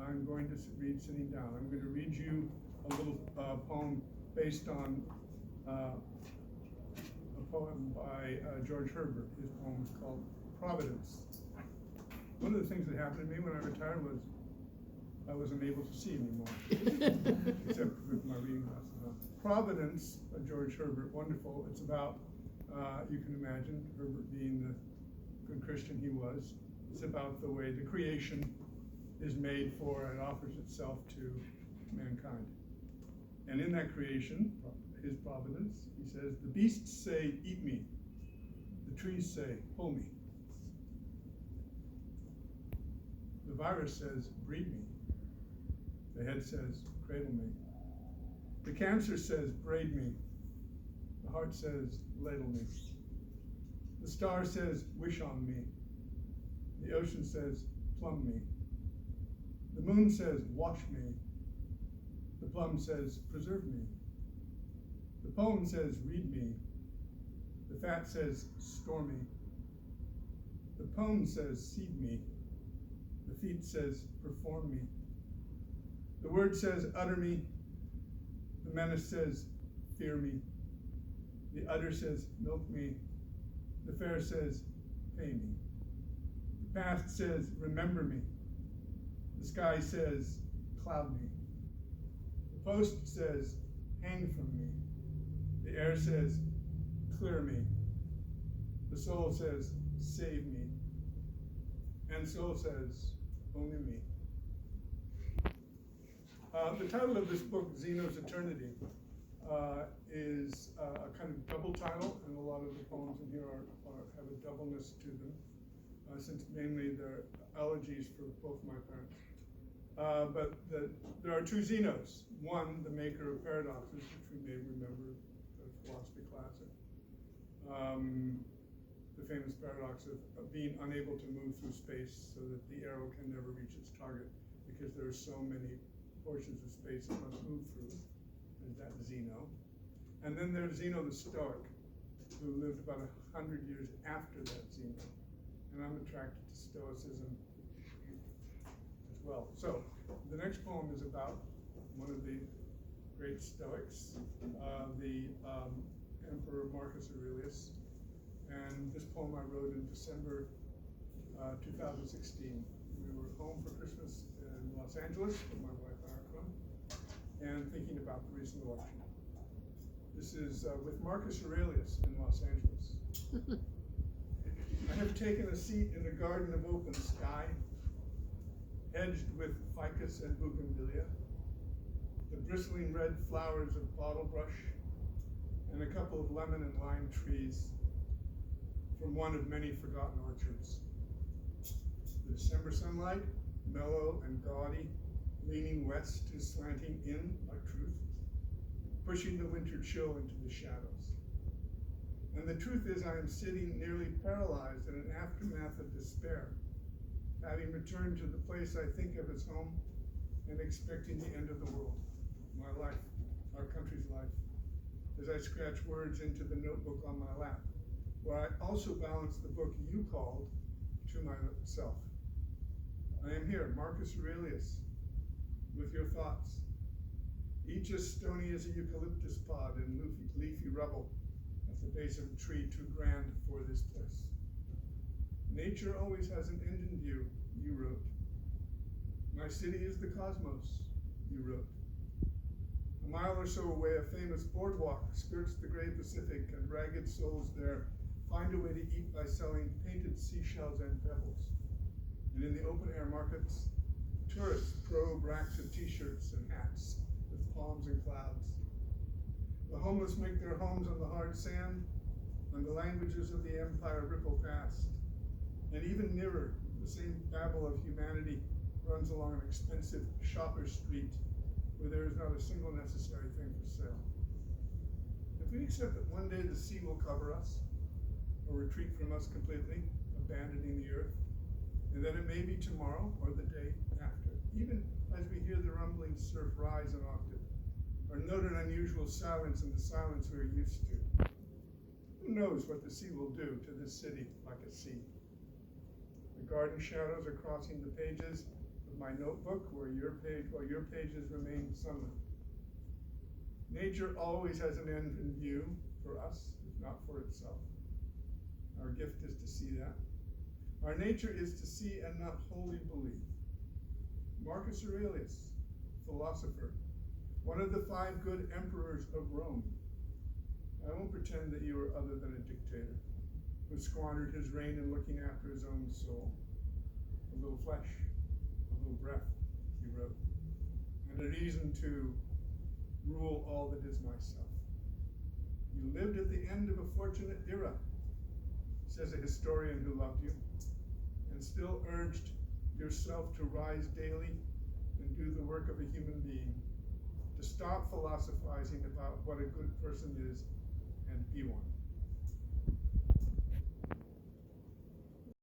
I'm going to read sitting down. I'm going to read you a little poem based on a poem by George Herbert. His poem is called Providence. One of the things that happened to me when I retired was I wasn't able to see anymore, except with my reading glasses on. Providence by George Herbert, wonderful. It's about, you can imagine, Herbert being the good Christian he was. It's about the way the creation is made for and offers itself to mankind. And in that creation, his providence, he says, the beasts say, eat me. The trees say, pull me. The virus says, breed me. The head says, cradle me. The cancer says, braid me. The heart says, ladle me. The star says, wish on me. The ocean says, plumb me. The moon says, wash me. The plum says, preserve me. The poem says, read me. The fat says, store me. The poem says, seed me. The feet says, perform me. The word says, utter me. The menace says, fear me. The udder says, milk me. The fair says, pay me. The past says, remember me. The sky says, cloud me. The post says, hang from me. The air says, clear me. The soul says, save me. And soul says, only me. The title of this book, ZENO'S ETERNITY, is a kind of double title, and a lot of the poems in here have a doubleness to them, since mainly they're elegies for both my parents. But there are two Zenos. One, the maker of paradoxes, which we may remember, the philosophy classic. The famous paradox of being unable to move through space so that the arrow can never reach its target because there are so many portions of space it must move through. There's that Zeno. And then there's Zeno the Stoic, who lived about 100 years after that Zeno. And I'm attracted to Stoicism as well. So the next poem is about one of the great Stoics, the Emperor Marcus Aurelius. And this poem I wrote in December 2016. We were home for Christmas in Los Angeles with my wife, Erica, and thinking about the recent election. This is with Marcus Aurelius in Los Angeles. I have taken a seat in a garden of open sky, hedged with ficus and bougainvillea, the bristling red flowers of bottlebrush, and a couple of lemon and lime trees from one of many forgotten orchards. The December sunlight, mellow and gaudy, leaning west is slanting in like truth, pushing the winter chill into the shadows. And the truth is I am sitting nearly paralyzed in an aftermath of despair, having returned to the place I think of as home and expecting the end of the world, my life, our country's life, as I scratch words into the notebook on my lap, where I also balance the book you called to myself. I am here, Marcus Aurelius, with your thoughts, each as stony as a eucalyptus pod and leafy rubble at the base of a tree too grand for this place. Nature always has an end in view, you wrote. My city is the cosmos, you wrote. A mile or so away, a famous boardwalk skirts the gray Pacific, and ragged souls there find a way to eat by selling painted seashells and pebbles. And in the open-air markets, tourists probe racks of t-shirts and hats with palms and clouds. The homeless make their homes on the hard sand, and the languages of the empire ripple past. And even nearer, the same babble of humanity runs along an expensive shopper's street where there is not a single necessary thing for sale. If we accept that one day the sea will cover us, or retreat from us completely, abandoning the earth, and then it may be tomorrow or the day after, even as we hear the rumbling surf rise an octave, or note an unusual silence in the silence we are used to. Who knows what the sea will do to this city like a sea? The garden shadows are crossing the pages, of my notebook while your pages remain sunlit. Nature always has an end in view for us, if not for itself. Our gift is to see that. Our nature is to see and not wholly believe. Marcus Aurelius, philosopher, one of the 5 good emperors of Rome. I won't pretend that you are other than a dictator who squandered his reign in looking after his own soul. A little flesh, a little breath, he wrote, and a reason to rule all that is myself. You lived at the end of a fortunate era, says a historian who loved you, and still urged yourself to rise daily and do the work of a human being, to stop philosophizing about what a good person is and be one.